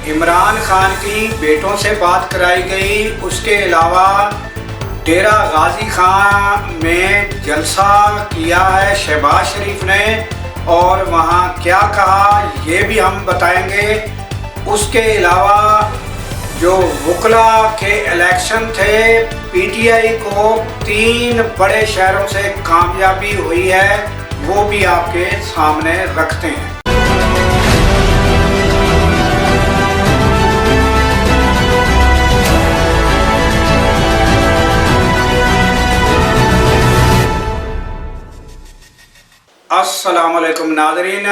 इमरान खान की बेटों से बात कराई गई। उसके अलावा डेरा गाजी खां में जलसा किया है शहबाज शरीफ ने और वहाँ क्या कहा ये भी हम बताएंगे। उसके अलावा जो वकला के इलेक्शन थे, पीटीआई को 3 बड़े शहरों से कामयाबी हुई है, वो भी आपके सामने रखते हैं। अस्सलाम वालेकुम नाज़रीन,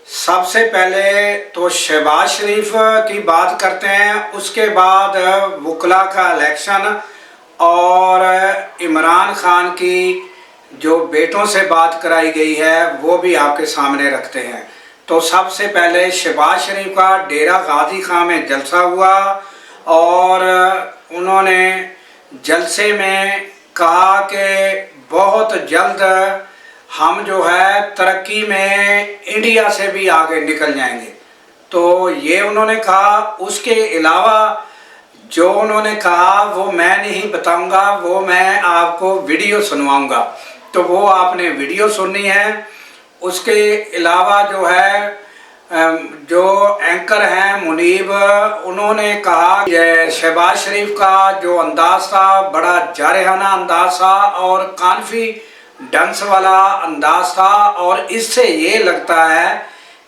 सबसे पहले तो शहबाज शरीफ की बात करते हैं, उसके बाद वकला का इलेक्शन और इमरान खान की जो बेटों से बात कराई गई है वो भी आपके सामने रखते हैं। तो सबसे पहले शहबाज शरीफ का डेरा गाजी खां में जलसा हुआ और उन्होंने जलसे में कहा कि बहुत जल्द हम जो है तरक्की में इंडिया से भी आगे निकल जाएंगे, तो ये उन्होंने कहा। उसके अलावा जो उन्होंने कहा वो मैं नहीं बताऊंगा, वो मैं आपको वीडियो सुनवाऊंगा, तो वो आपने वीडियो सुननी है। उसके अलावा जो है जो एंकर हैं मुनीब, उन्होंने कहा शहबाज शरीफ का जो अंदाज़ था बड़ा जारहाना अंदाज़ था और कॉन्फिडेंस वाला अंदाज़ था, और इससे ये लगता है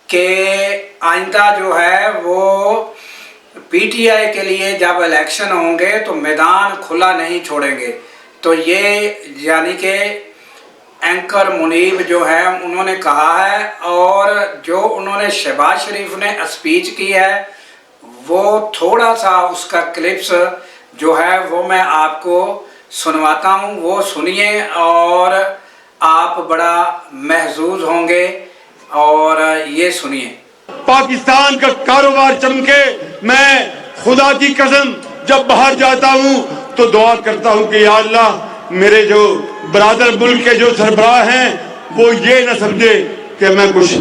कि आइंदा जो है वो पीटीआई के लिए जब इलेक्शन होंगे तो मैदान खुला नहीं छोड़ेंगे। तो ये यानी कि एंकर मुनीब जो है उन्होंने कहा है, और जो उन्होंने शहबाज शरीफ ने स्पीच की है वो थोड़ा सा उसका क्लिप्स जो है वो मैं आपको सुनवाता हूँ, वो सुनिए और आप बड़ा महजूज होंगे। और ये सुनिए। पाकिस्तान का कारोबार चमके, मैं खुदा की कसम जब बाहर जाता हूँ तो दुआ करता हूँ कि या अल्लाह मेरे जो बरादर मुल्क के जो सरबराह हैं वो ये न समझे कि मैं कुछ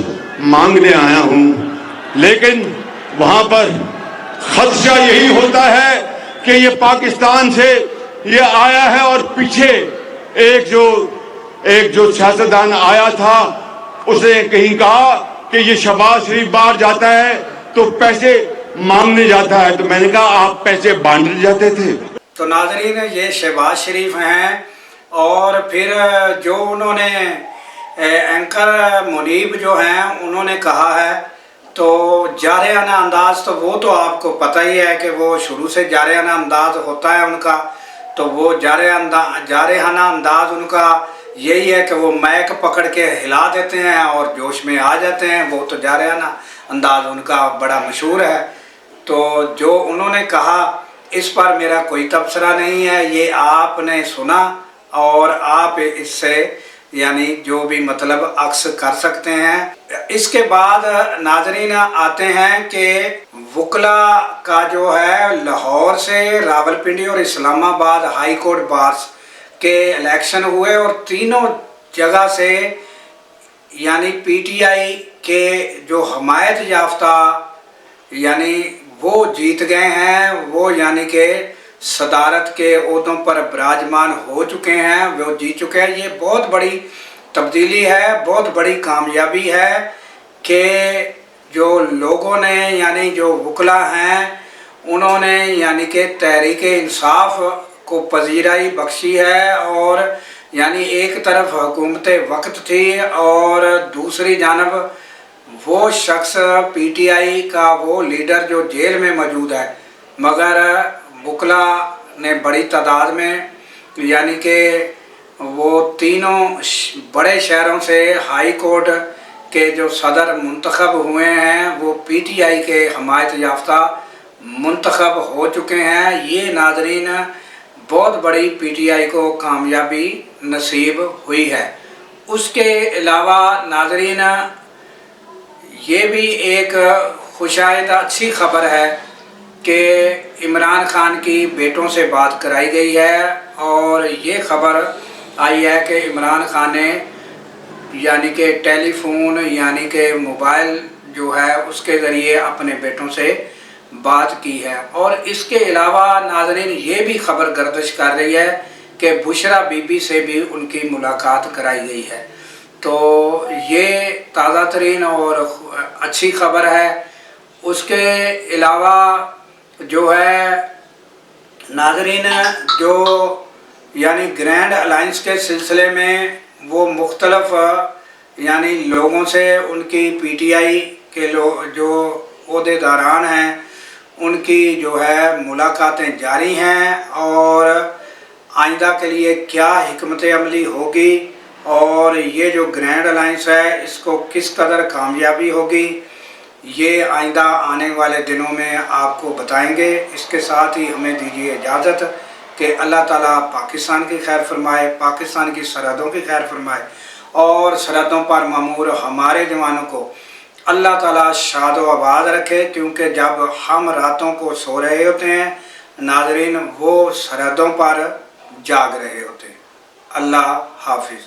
मांगने आया हूँ, लेकिन वहाँ पर खदशा यही होता है कि ये पाकिस्तान से ये आया है और पीछे एक जो सियासतदान आया था उसने कहीं कहा कि ये शहबाज शरीफ बाहर जाता है तो पैसे मांगने जाता है, तो मैंने कहा आप पैसे बांटने जाते थे। तो नाज़रीन, ये शहबाज शरीफ हैं और फिर जो उन्होंने एंकर मुनीब जो हैं उन्होंने कहा है, तो जारहाना अंदाज़ तो वो तो आपको पता ही है कि वो शुरू से जारहाना अंदाज़ होता है उनका, तो वो जारहाना अंदाज़ उनका यही है कि वो माइक पकड़ के हिला देते हैं और जोश में आ जाते हैं, वो तो जारहाना अंदाज़ उनका बड़ा मशहूर है। तो जो उन्होंने कहा इस पर मेरा कोई तबसरा नहीं है, ये आपने सुना और आप इससे यानी जो भी मतलब अक्स कर सकते हैं। इसके बाद नाज़रीन आते हैं कि वकला का जो है लाहौर से रावलपिंडी और इस्लामाबाद हाई कोर्ट बार्स के इलेक्शन हुए और तीनों जगह से यानी पीटीआई के जो हमायत याफ्ता यानी वो जीत गए हैं, वो यानी कि सदारत के ओहदों पर विराजमान हो चुके हैं, वो जीत चुके हैं। ये बहुत बड़ी तब्दीली है, बहुत बड़ी कामयाबी है कि जो लोगों ने यानी जो वकला हैं उन्होंने यानी कि तहरीक इंसाफ को पजीराई बख्शी है, और यानी एक तरफ हुकूमत वक्त थी और दूसरी जानब वो शख्स पीटीआई का वो लीडर जो जेल में मौजूद है, मगर वकला ने बड़ी तादाद में यानी कि वो तीनों बड़े शहरों से हाई कोर्ट के जो सदर मुंतखब हुए हैं वो पीटीआई के हमायत याफ्ता मुंतखब हो चुके हैं। ये नाज़रीन बहुत बड़ी पीटीआई को कामयाबी नसीब हुई है। उसके अलावा नाज़रीन ये भी एक खुशायद अच्छी ख़बर है कि इमरान खान की बेटों से बात कराई गई है, और ये ख़बर आई है कि इमरान खान ने यानी कि टेलीफोन यानी कि मोबाइल جو ہے اس کے ذریعے اپنے بیٹوں سے بات کی ہے۔ اور اس کے علاوہ ناظرین یہ بھی خبر گردش کر رہی ہے کہ بشرا بی بی سے بھی ان کی ملاقات کرائی گئی ہے۔ تو یہ تازہ ترین اور اچھی خبر ہے۔ اس کے علاوہ جو ہے ناظرین جو یعنی گرینڈ الائنس کے سلسلے میں وہ مختلف یعنی لوگوں سے ان کی پی ٹی آئی کے لوگ جو عہدے داران ہیں ان کی جو ہے ملاقاتیں جاری ہیں، اور آئندہ کے لیے کیا حکمت عملی ہوگی اور یہ جو گرینڈ الائنس ہے اس کو کس قدر کامیابی ہوگی یہ آئندہ آنے والے دنوں میں آپ کو بتائیں گے۔ اس کے ساتھ ہی ہمیں دیجیے اجازت کہ اللہ تعالیٰ پاکستان کی خیر فرمائے، پاکستان کی سرحدوں کی خیر فرمائے، اور سرحدوں پر مامور ہمارے جوانوں کو اللہ تعالیٰ شاد و آباد رکھے، کیونکہ جب ہم راتوں کو سو رہے ہوتے ہیں ناظرین وہ سرحدوں پر جاگ رہے ہوتے ہیں۔ اللہ حافظ۔